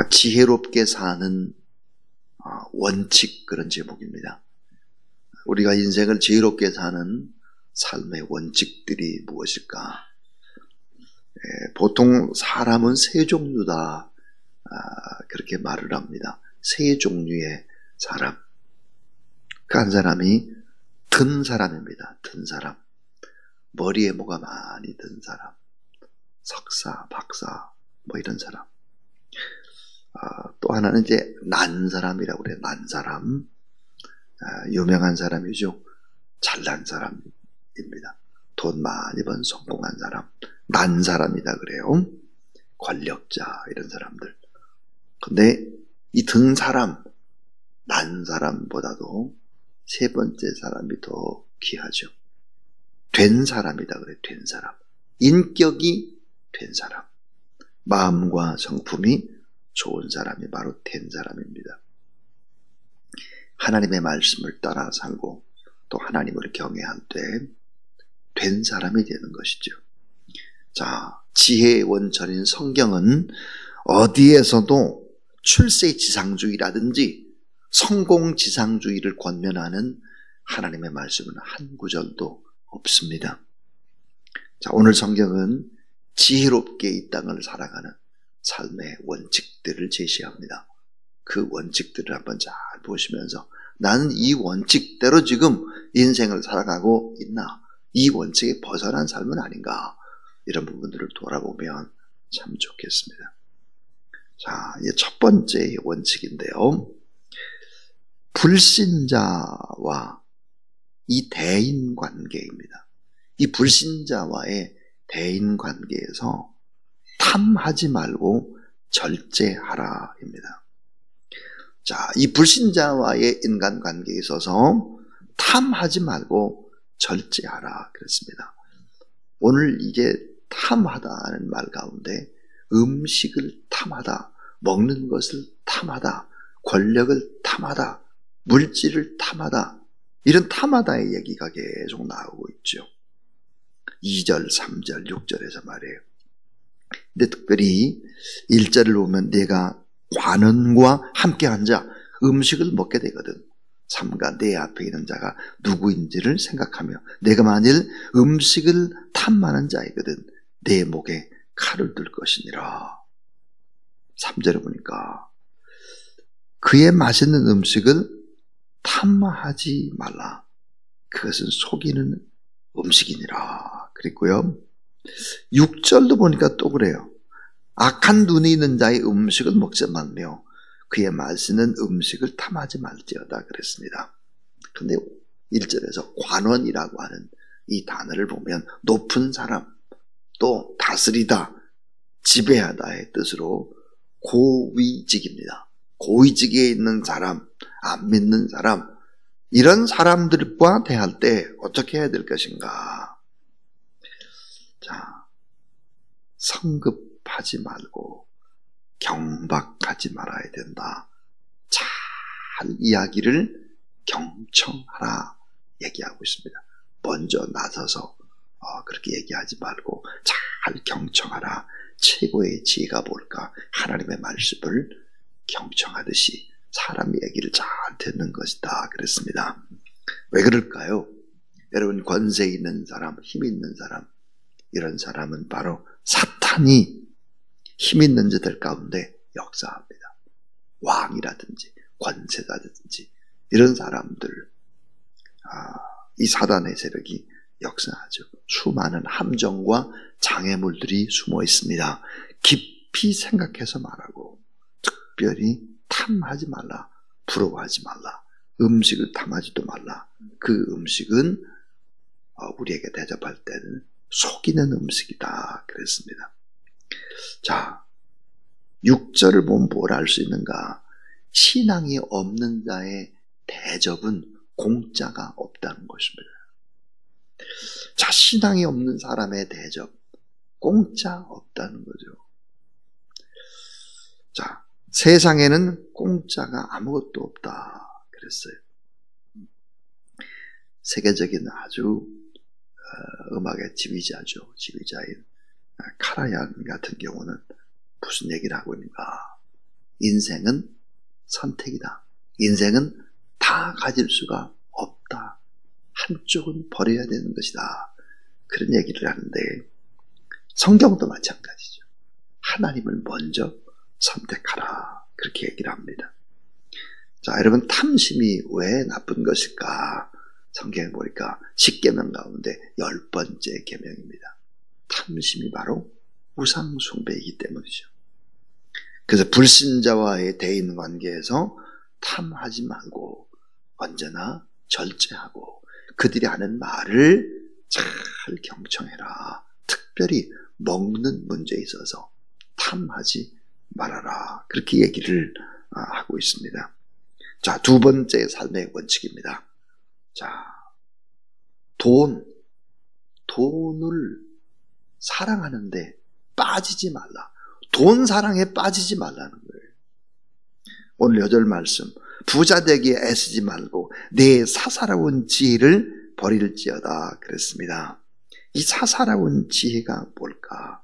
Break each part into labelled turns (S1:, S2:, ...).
S1: 지혜롭게 사는 원칙, 그런 제목입니다. 우리가 인생을 지혜롭게 사는 삶의 원칙들이 무엇일까? 보통 사람은 세 종류다, 그렇게 말을 합니다. 세 종류의 사람. 그 한 사람이 든 사람입니다. 든 사람. 머리에 뭐가 많이 든 사람. 석사, 박사, 뭐 이런 사람. 또 하나는 이제 난 사람이라고 그래요. 난 사람. 유명한 사람이죠. 잘난 사람입니다. 돈 많이 번 성공한 사람. 난 사람이다 그래요. 권력자, 이런 사람들. 근데 이 든 사람, 난 사람보다도 세 번째 사람이 더 귀하죠. 된 사람이다 그래요. 된 사람. 인격이 된 사람. 마음과 성품이 좋은 사람이 바로 된 사람입니다. 하나님의 말씀을 따라 살고 또 하나님을 경외할 때 된 사람이 되는 것이죠. 자, 지혜의 원천인 성경은 어디에서도 출세지상주의라든지 성공지상주의를 권면하는 하나님의 말씀은 한 구절도 없습니다. 자, 오늘 성경은 지혜롭게 이 땅을 살아가는 삶의 원칙들을 제시합니다. 그 원칙들을 한번 잘 보시면서 나는 이 원칙대로 지금 인생을 살아가고 있나? 이 원칙에 벗어난 삶은 아닌가? 이런 부분들을 돌아보면 참 좋겠습니다. 자, 이제 첫 번째 원칙인데요. 불신자와 이 대인관계입니다. 이 불신자와의 대인관계에서 탐하지 말고 절제하라입니다. 자, 이 불신자와의 인간관계에 있어서 탐하지 말고 절제하라 그랬습니다. 오늘 이게 탐하다는 말 가운데 음식을 탐하다, 먹는 것을 탐하다, 권력을 탐하다, 물질을 탐하다, 이런 탐하다의 얘기가 계속 나오고 있죠. 2절, 3절, 6절에서 말해요. 근데 특별히 1절을 보면 내가 관원과 함께 앉아 음식을 먹게 되거든. 삼가 내 앞에 있는 자가 누구인지를 생각하며 내가 만일 음식을 탐하는 자이거든 내 목에 칼을 들 것이니라. 3절에 보니까 그의 맛있는 음식을 탐하지 말라. 그것은 속이는 음식이니라. 그랬고요. 6절도 보니까 또 그래요. 악한 눈이 있는 자의 음식을 먹지 말며 그의 맛있는 음식을 탐하지 말지어다 그랬습니다. 그런데 1절에서 관원이라고 하는 이 단어를 보면 높은 사람, 또 다스리다, 지배하다의 뜻으로 고위직입니다. 고위직에 있는 사람, 안 믿는 사람, 이런 사람들과 대할 때 어떻게 해야 될 것인가? 자, 성급하지 말고 경박하지 말아야 된다. 잘 이야기를 경청하라 얘기하고 있습니다. 먼저 나서서 그렇게 얘기하지 말고 잘 경청하라. 최고의 지혜가 뭘까? 하나님의 말씀을 경청하듯이 사람 얘기를 잘 듣는 것이다 그랬습니다. 왜 그럴까요? 여러분, 권세 있는 사람, 힘 있는 사람, 이런 사람은 바로 사탄이 힘 있는 자들 가운데 역사합니다. 왕이라든지 권세자든지 이런 사람들, 이 사단의 세력이 역사하죠. 수많은 함정과 장애물들이 숨어 있습니다. 깊이 생각해서 말하고 특별히 탐하지 말라, 부러워하지 말라, 음식을 탐하지도 말라. 그 음식은 우리에게 대접할 때는 속이는 음식이다 그랬습니다. 자, 6절을 보면 뭘 알 수 있는가? 신앙이 없는 자의 대접은 공짜가 없다는 것입니다. 자, 신앙이 없는 사람의 대접, 공짜 없다는 거죠. 자, 세상에는 공짜가 아무것도 없다 그랬어요. 세계적인 아주 음악의 지휘자죠. 지휘자인 카라얀 같은 경우는 무슨 얘기를 하고 있는가? 인생은 선택이다. 인생은 다 가질 수가 없다. 한쪽은 버려야 되는 것이다. 그런 얘기를 하는데 성경도 마찬가지죠. 하나님을 먼저 선택하라. 그렇게 얘기를 합니다. 자, 여러분, 탐심이 왜 나쁜 것일까? 성경에 보니까 10계명 가운데 10번째 계명입니다. 탐심이 바로 우상 숭배이기 때문이죠. 그래서 불신자와의 대인 관계에서 탐하지 말고 언제나 절제하고 그들이 하는 말을 잘 경청해라. 특별히 먹는 문제에 있어서 탐하지 말아라. 그렇게 얘기를 하고 있습니다. 자, 두 번째 삶의 원칙입니다. 자, 돈을 사랑하는데 빠지지 말라. 돈 사랑에 빠지지 말라는 거예요. 오늘 8절 말씀, 부자 되기에 애쓰지 말고 내 사사로운 지혜를 버릴지어다 그랬습니다. 이 사사로운 지혜가 뭘까?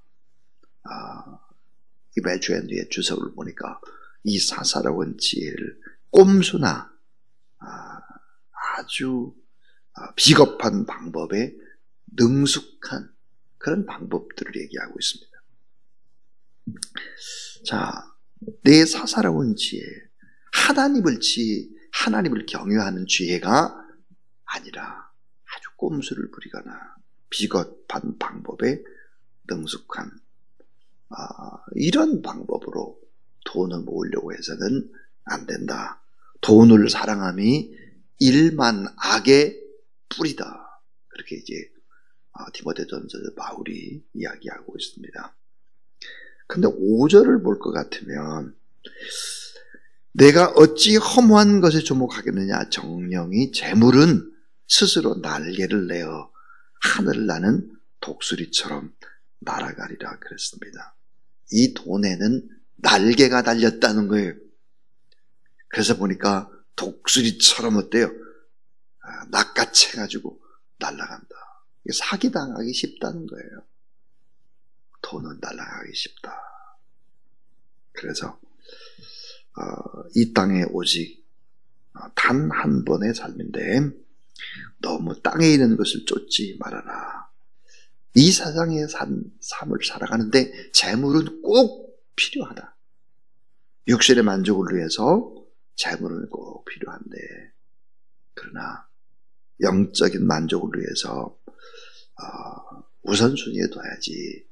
S1: 이 매주의 뒤에 주석을 보니까 이 사사로운 지혜를 꼼수나 아주 비겁한 방법에 능숙한 그런 방법들을 얘기하고 있습니다. 자, 내 사사로운 지혜, 하나님을 경외하는 지혜가 아니라 아주 꼼수를 부리거나 비겁한 방법에 능숙한 이런 방법으로 돈을 모으려고 해서는 안 된다. 돈을 사랑함이 일만 악의 뿌리다. 그렇게 이제 디모데전서 바울이 이야기하고 있습니다. 근데 5절을 볼 것 같으면 내가 어찌 허무한 것에 주목하겠느냐. 정령이 재물은 스스로 날개를 내어 하늘을 나는 독수리처럼 날아가리라 그랬습니다. 이 돈에는 날개가 달렸다는 거예요. 그래서 보니까 독수리처럼 어때요? 낚아채가지고 날아간다. 사기당하기 쉽다는 거예요. 돈은 날아가기 쉽다. 그래서 이 땅에 오직 단 한 번의 삶인데 너무 땅에 있는 것을 쫓지 말아라. 이 세상의 삶을 살아가는데 재물은 꼭 필요하다. 육신의 만족을 위해서 재물은 꼭 필요한데 그러나 영적인 만족을 위해서 우선순위에 둬야지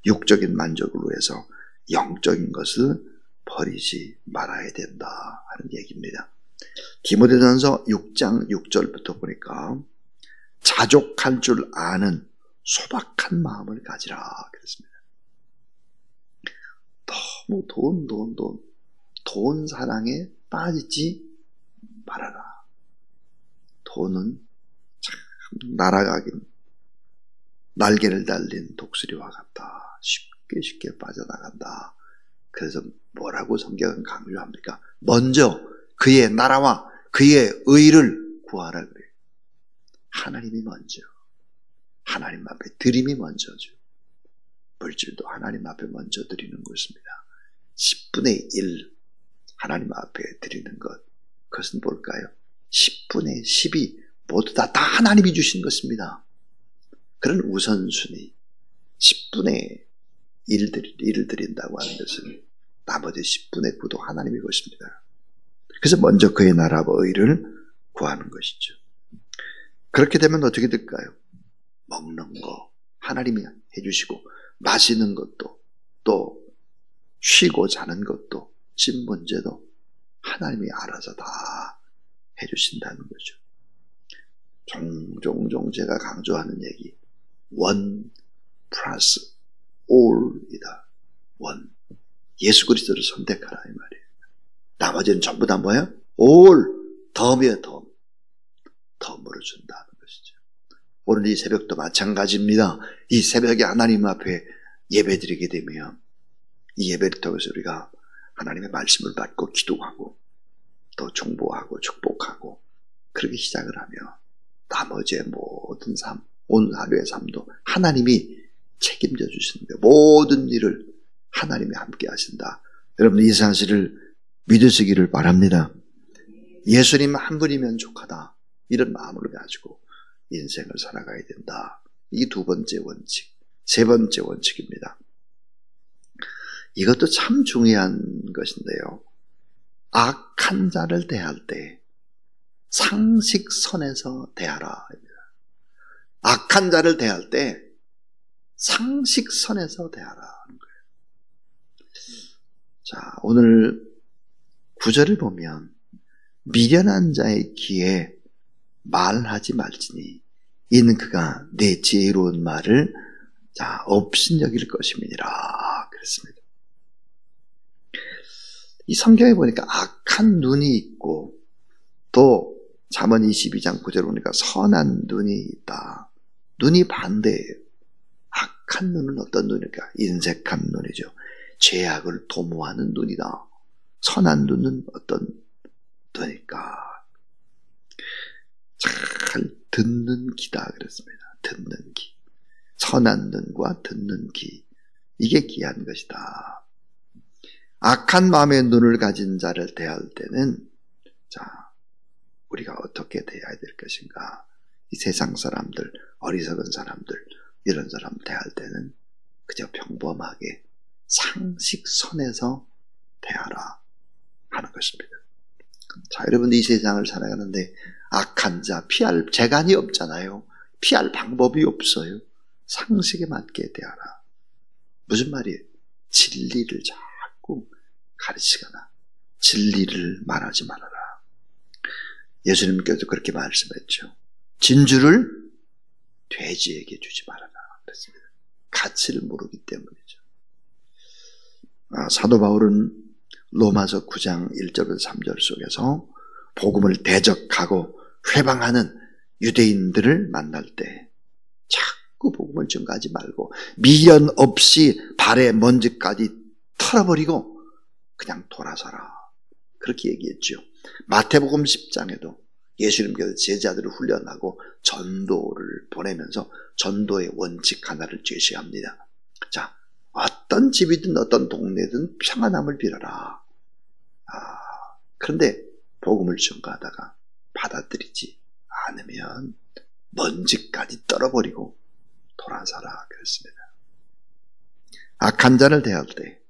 S1: 육적인 만족을 위해서 영적인 것을 버리지 말아야 된다 하는 얘기입니다. 디모데전서 6장 6절부터 보니까 자족할 줄 아는 소박한 마음을 가지라 그랬습니다. 너무 돈 사랑에 빠지지 말아라. 돈은 참 날아가긴 날개를 달린 독수리와 같다. 쉽게 빠져나간다. 그래서 뭐라고 성경은 강조합니까? 먼저 그의 나라와 그의 의를 구하라 그래요. 하나님이 먼저. 하나님 앞에 드림이 먼저죠. 물질도 하나님 앞에 먼저 드리는 것입니다. 10분의 1 하나님 앞에 드리는 것. 그것은 뭘까요? 10분의 10이 모두 다 하나님이 주신 것입니다. 그런 우선순위 10분의 1을 드린다고 하는 것은 나머지 10분의 9도 하나님의 것입니다. 그래서 먼저 그의 나라와 의를 구하는 것이죠. 그렇게 되면 어떻게 될까요? 먹는 거 하나님이 해주시고 마시는 것도 또 쉬고 자는 것도 집 문제도 하나님이 알아서 다 해주신다는 거죠. 종종 제가 강조하는 얘기 one plus all이다. one. 예수 그리스도를 선택하라 이 말이에요. 나머지는 전부 다 뭐예요? all. 덤이에요. 덤으로 준다는 것이죠. 오늘 이 새벽도 마찬가지입니다. 이 새벽에 하나님 앞에 예배드리게 되면 이 예배를 통해서 우리가 하나님의 말씀을 받고 기도하고 또 중보하고 축복하고 그렇게 시작을 하면 나머지의 모든 삶, 오늘 하루의 삶도 하나님이 책임져 주시는 거예요. 모든 일을 하나님이 함께 하신다. 여러분 이 사실을 믿으시기를 바랍니다. 예수님 한 분이면 족하다. 이런 마음을 가지고 인생을 살아가야 된다. 이 두 번째 원칙. 세 번째 원칙입니다. 이것도 참 중요한 것인데요. 악한 자를 대할 때 상식선에서 대하라. 악한 자를 대할 때 상식선에서 대하라 하는 거예요. 자, 오늘 구절을 보면 미련한 자의 귀에 말하지 말지니 이는 그가 내 지혜로운 말을 업신여길 것임이니라 그랬습니다. 이 성경에 보니까 악한 눈이 있고 또 잠언 22장 9절에 보니까 선한 눈이 있다. 눈이 반대예요. 악한 눈은 어떤 눈일까? 인색한 눈이죠. 죄악을 도모하는 눈이다. 선한 눈은 어떤 눈일까? 잘 듣는 귀다 그랬습니다. 듣는 귀. 선한 눈과 듣는 귀. 이게 귀한 것이다. 악한 마음의 눈을 가진 자를 대할 때는 우리가 어떻게 대해야 될 것인가? 이 세상 사람들, 어리석은 사람들, 이런 사람 대할 때는 그저 평범하게 상식선에서 대하라 하는 것입니다. 자, 여러분 이 세상을 살아가는데 악한 자 피할 재간이 없잖아요. 피할 방법이 없어요. 상식에 맞게 대하라. 무슨 말이에요? 진리를 자꾸 가르치거나 진리를 말하지 말아라. 예수님께서 그렇게 말씀했죠. 진주를 돼지에게 주지 말아라 그랬습니다. 가치를 모르기 때문이죠. 사도 바울은 로마서 9장 1절에서 3절 속에서 복음을 대적하고 회방하는 유대인들을 만날 때 자꾸 복음을 전가하지 말고 미련 없이 발에 먼지까지 털어버리고 그냥 돌아서라. 그렇게 얘기했죠. 마태복음 10장에도 예수님께서 제자들을 훈련하고 전도를 보내면서 전도의 원칙 하나를 제시합니다. 자, 어떤 집이든 어떤 동네든 평안함을 빌어라. 그런데 복음을 전가하다가 받아들이지 않으면 먼지까지 떨어버리고 돌아서라 그랬습니다. 악한 자를 대할 때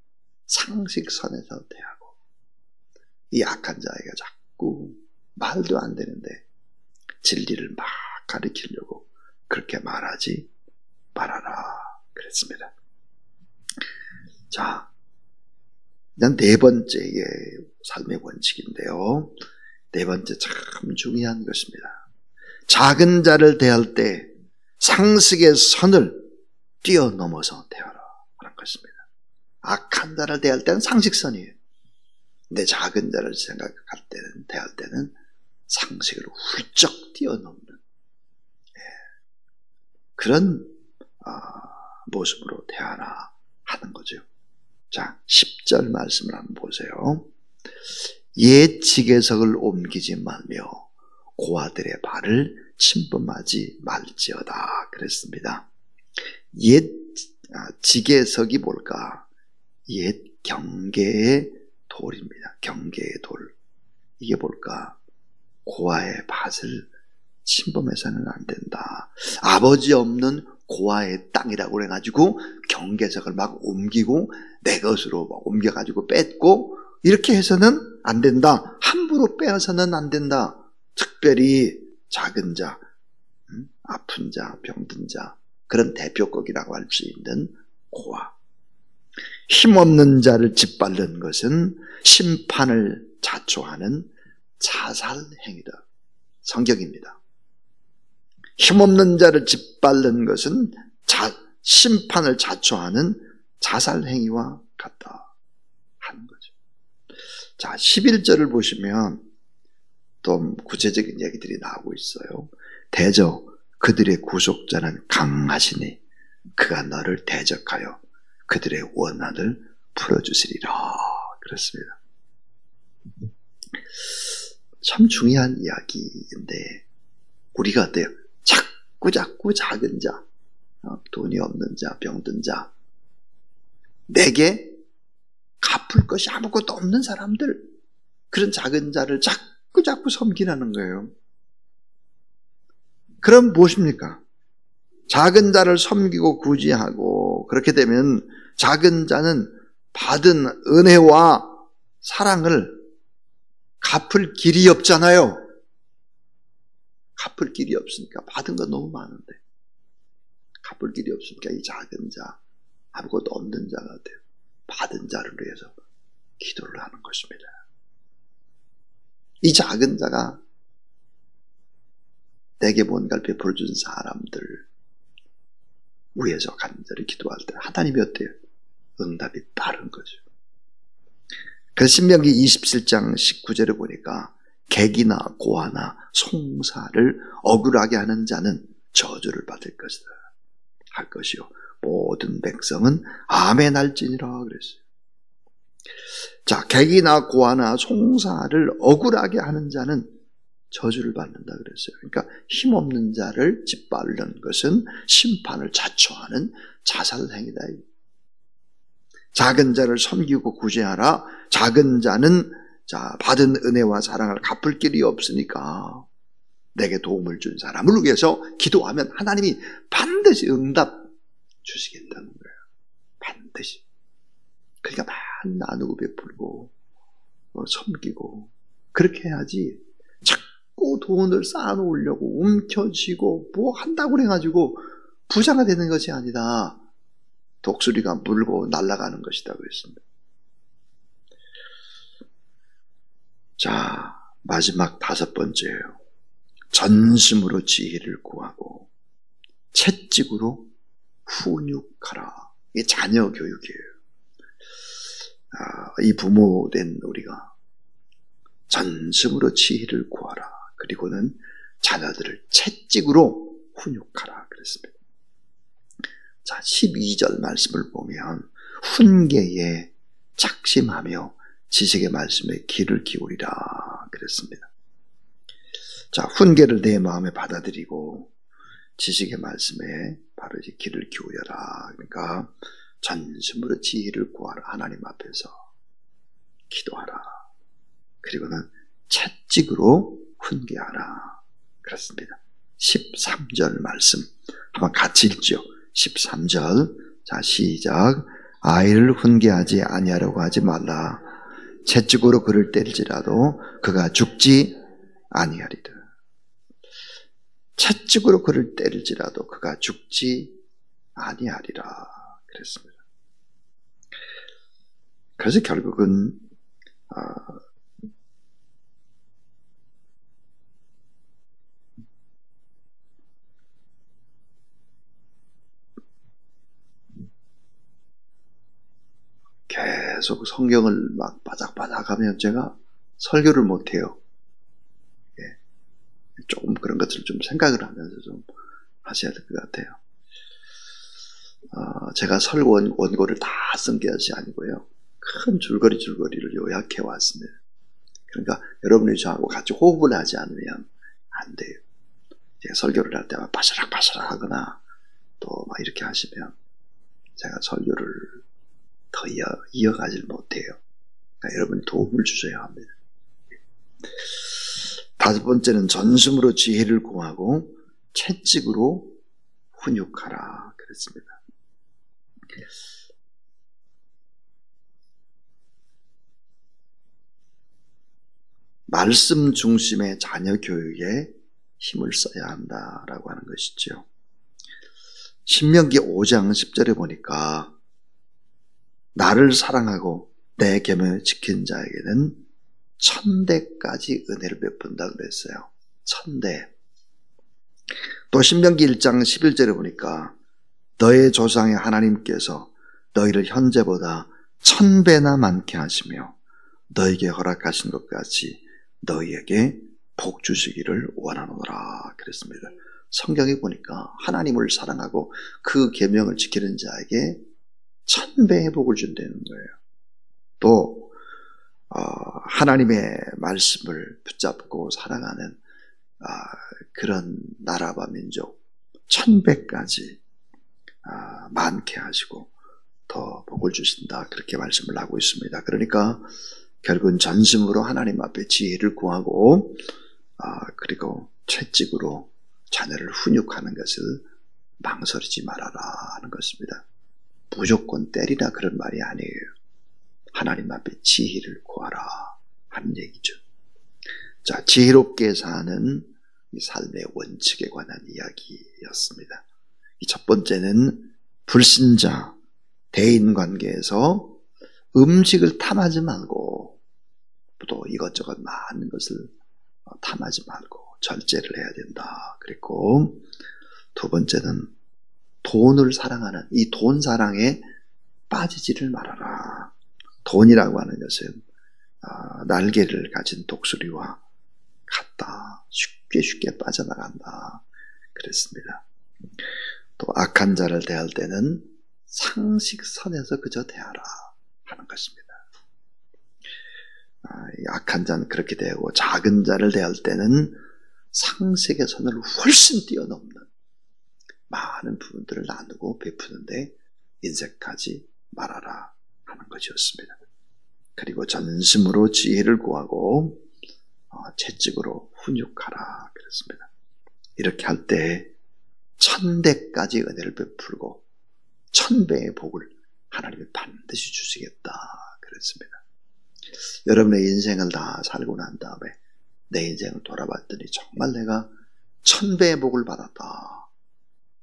S1: 상식선에서 대하고 이 악한 자에게 자꾸 말도 안 되는데 진리를 막 가르치려고 그렇게 말하지 말아라 그랬습니다. 자, 이제 네 번째의 삶의 원칙인데요. 네 번째 참 중요한 것입니다. 작은 자를 대할 때 상식의 선을 뛰어넘어서 대하라 하는 것입니다. 악한 자를 대할 때는 상식선이에요. 근데 작은 자를 생각할 때는, 대할 때는 상식을 훌쩍 뛰어넘는 그런 모습으로 대하라 하는 거죠. 자, 10절 말씀을 한번 보세요. 옛 지계석을 옮기지 말며 고아들의 발을 침범하지 말지어다 그랬습니다. 옛 지계석이 뭘까? 옛 경계의 돌입니다. 경계의 돌. 이게 뭘까? 고아의 밭을 침범해서는 안 된다. 아버지 없는 고아의 땅이라고 해가지고 경계석을 막 옮기고 내 것으로 막 옮겨가지고 뺏고 이렇게 해서는 안 된다. 함부로 빼어서는 안 된다. 특별히 작은 자, 아픈 자, 병든 자, 그런 대표격이라고 할 수 있는 고아. 힘없는 자를 짓밟는 것은 심판을 자초하는 자살행위다. 성경입니다. 힘없는 자를 짓밟는 것은 심판을 자초하는 자살행위와 같다 하는 거죠. 자, 11절을 보시면 또 구체적인 얘기들이 나오고 있어요. 대저 그들의 구속자는 강하시니 그가 너를 대적하여 그들의 원한을 풀어주시리라 그렇습니다. 참 중요한 이야기인데 우리가 어때요? 자꾸 작은 자, 돈이 없는 자, 병든 자, 내게 갚을 것이 아무것도 없는 사람들, 그런 작은 자를 자꾸 섬기라는 거예요. 그럼 무엇입니까? 작은 자를 섬기고 구제하고 그렇게 되면 작은 자는 받은 은혜와 사랑을 갚을 길이 없잖아요. 갚을 길이 없으니까 받은 건 너무 많은데 갚을 길이 없으니까 이 작은 자, 아무것도 없는 자 같아요. 받은 자를 위해서 기도를 하는 것입니다. 이 작은 자가 내게 뭔가를 베풀어준 사람들 위해서 간절히 기도할 때 하나님이 어때요? 응답이 빠른 거죠. 그래서 신명기 27장 19절에 보니까 객이나 고아나 송사를 억울하게 하는 자는 저주를 받을 것이다. 할 것이요. 모든 백성은 아멘할지니라 그랬어요. 자, 객이나 고아나 송사를 억울하게 하는 자는 저주를 받는다 그랬어요. 그러니까 힘없는 자를 짓밟는 것은 심판을 자초하는 자살행위다. 작은 자를 섬기고 구제하라. 작은 자는 받은 은혜와 사랑을 갚을 길이 없으니까 내게 도움을 준 사람을 위해서 기도하면 하나님이 반드시 응답 주시겠다는 거예요. 반드시. 그러니까 많이 나누고 베풀고 섬기고 그렇게 해야지 자꾸 돈을 쌓아놓으려고 움켜쥐고 뭐 한다고 해가지고 부자가 되는 것이 아니라 독수리가 물고 날아가는 것이다 그랬습니다. 자, 마지막 5번째예요. 전심으로 지혜를 구하고 채찍으로 훈육하라. 이게 자녀 교육이에요. 이 부모된 우리가 전심으로 지혜를 구하라. 그리고는 자녀들을 채찍으로 훈육하라 그랬습니다. 자, 12절 말씀을 보면 훈계에 작심하며 지식의 말씀에 귀를 기울이라 그랬습니다. 자, 훈계를 내 마음에 받아들이고 지식의 말씀에 바로 이제 귀를 기울여라. 그러니까 전심으로 지혜를 구하라. 하나님 앞에서 기도하라. 그리고는 채찍으로 훈계하라. 그렇습니다. 13절 말씀 한번 같이 읽죠. 13절 자 시작. 아이를 훈계하지 아니하려고 하지 말라. 채찍으로 그를 때릴지라도 그가 죽지 아니하리라. 채찍으로 그를 때릴지라도 그가 죽지 아니하리라 그랬습니다. 그래서 결국은 계속 성경을 막 바닥바닥 하면 제가 설교를 못해요. 예. 조금 그런 것들을 좀 생각을 하면서 좀 하셔야 될 것 같아요. 제가 원고를 다 쓴 것이 아니고요. 큰 줄거리를 요약해 왔습니다. 그러니까 여러분이 저하고 같이 호흡을 하지 않으면 안 돼요. 제가 설교를 할 때만 바스락바스락 하거나 또 막 이렇게 하시면 제가 설교를 더 이어가질 못해요. 그러니까 여러분이 도움을 주셔야 합니다. 5번째는 전심으로 지혜를 구하고 채찍으로 훈육하라 그랬습니다. 말씀 중심의 자녀 교육에 힘을 써야 한다라고 하는 것이죠. 신명기 5장 10절에 보니까 나를 사랑하고 내 계명을 지킨 자에게는 1000대까지 은혜를 베푼다 그랬어요. 1000대. 또 신명기 1장 11절에 보니까 너의 조상의 하나님께서 너희를 현재보다 1000배나 많게 하시며 너에게 허락하신 것 같이 너희에게 복 주시기를 원하노라 그랬습니다. 성경에 보니까 하나님을 사랑하고 그 계명을 지키는 자에게 1000배의 복을 준다는 거예요. 또 하나님의 말씀을 붙잡고 살아가는 그런 나라와 민족 1000배까지 많게 하시고 더 복을 주신다 그렇게 말씀을 하고 있습니다. 그러니까 결국은 전심으로 하나님 앞에 지혜를 구하고 그리고 채찍으로 자녀를 훈육하는 것을 망설이지 말아라 하는 것입니다. 무조건 때리라 그런 말이 아니에요. 하나님 앞에 지혜를 구하라 하는 얘기죠. 자, 지혜롭게 사는 이 삶의 원칙에 관한 이야기였습니다. 이 첫 번째는 불신자, 대인관계에서 음식을 탐하지 말고 또 이것저것 많은 것을 탐하지 말고 절제를 해야 된다. 그리고 두 번째는 돈을 사랑하는 이 돈 사랑에 빠지지를 말아라. 돈이라고 하는 것은 날개를 가진 독수리와 같다. 쉽게 빠져나간다. 그랬습니다. 또 악한 자를 대할 때는 상식선에서 그저 대하라 하는 것입니다. 악한 자는 그렇게 대하고 작은 자를 대할 때는 상식의 선을 훨씬 뛰어넘는 많은 부분들을 나누고 베푸는데 인색하지 말아라 하는 것이었습니다. 그리고 전심으로 지혜를 구하고 채찍으로 훈육하라 그랬습니다. 이렇게 할 때 1000배까지 은혜를 베풀고 1000배의 복을 하나님이 반드시 주시겠다 그랬습니다. 여러분의 인생을 다 살고 난 다음에 내 인생을 돌아봤더니 정말 내가 1000배의 복을 받았다.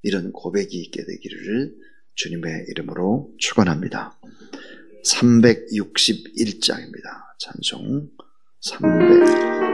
S1: 이런 고백이 있게 되기를 주님의 이름으로 축원합니다. 361장입니다. 찬송 300.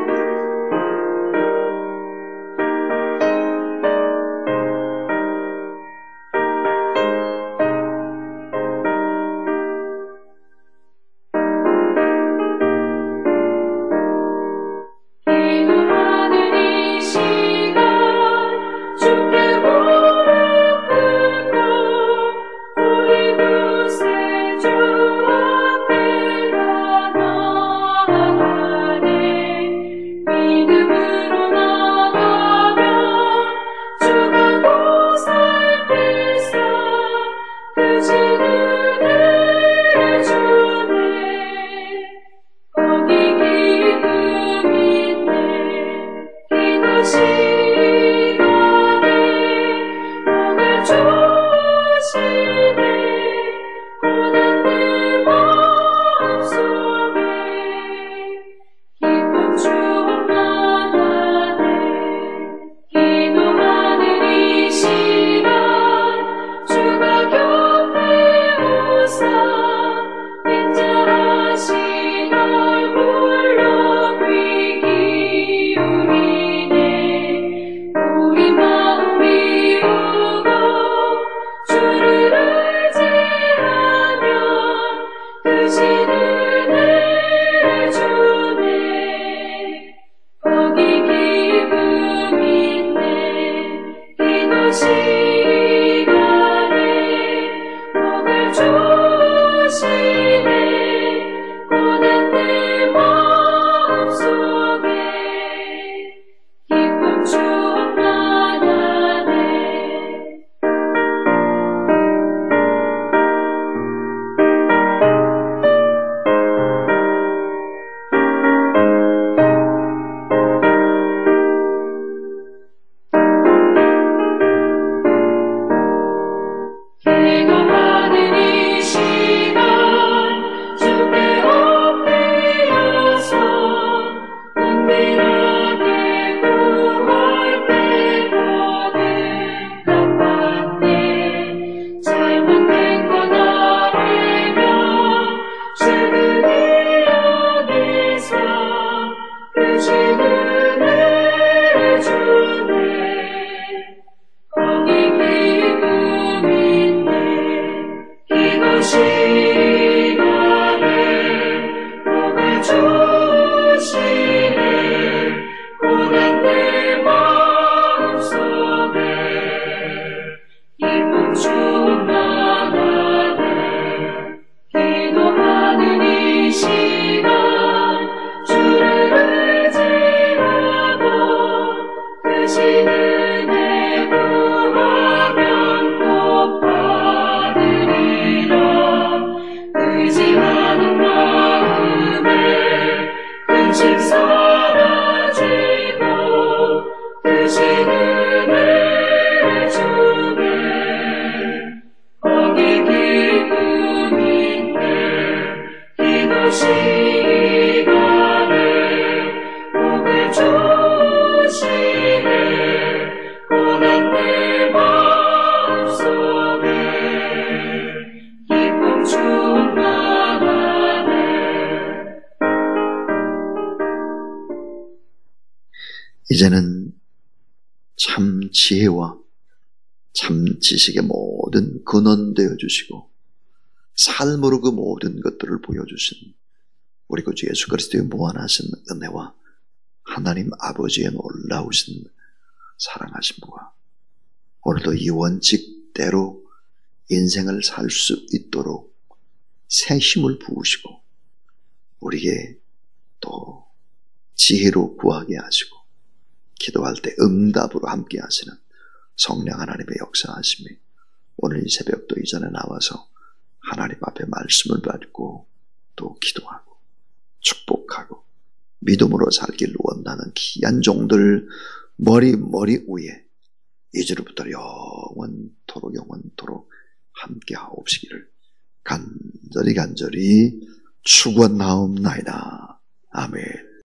S1: 이제는 참 지혜와 참 지식의 모든 근원 되어 주시고 삶으로 그 모든 것들을 보여주신 우리 구주 예수 그리스도의 무한하신 은혜와 하나님 아버지의 놀라우신 사랑하심과 오늘도 이 원칙대로 인생을 살 수 있도록 새 힘을 부으시고 우리에게 또 지혜로 구하게 하시고 기도할 때 응답으로 함께 하시는 성령 하나님의 역사하심이 오늘 이 새벽도 이전에 나와서 하나님 앞에 말씀을 받고 또 기도하고 축복하고 믿음으로 살기를 원하는 귀한 종들 머리 위에 이제로부터 영원토록 함께 하옵시기를 간절히 축원하옵나이다. 아멘.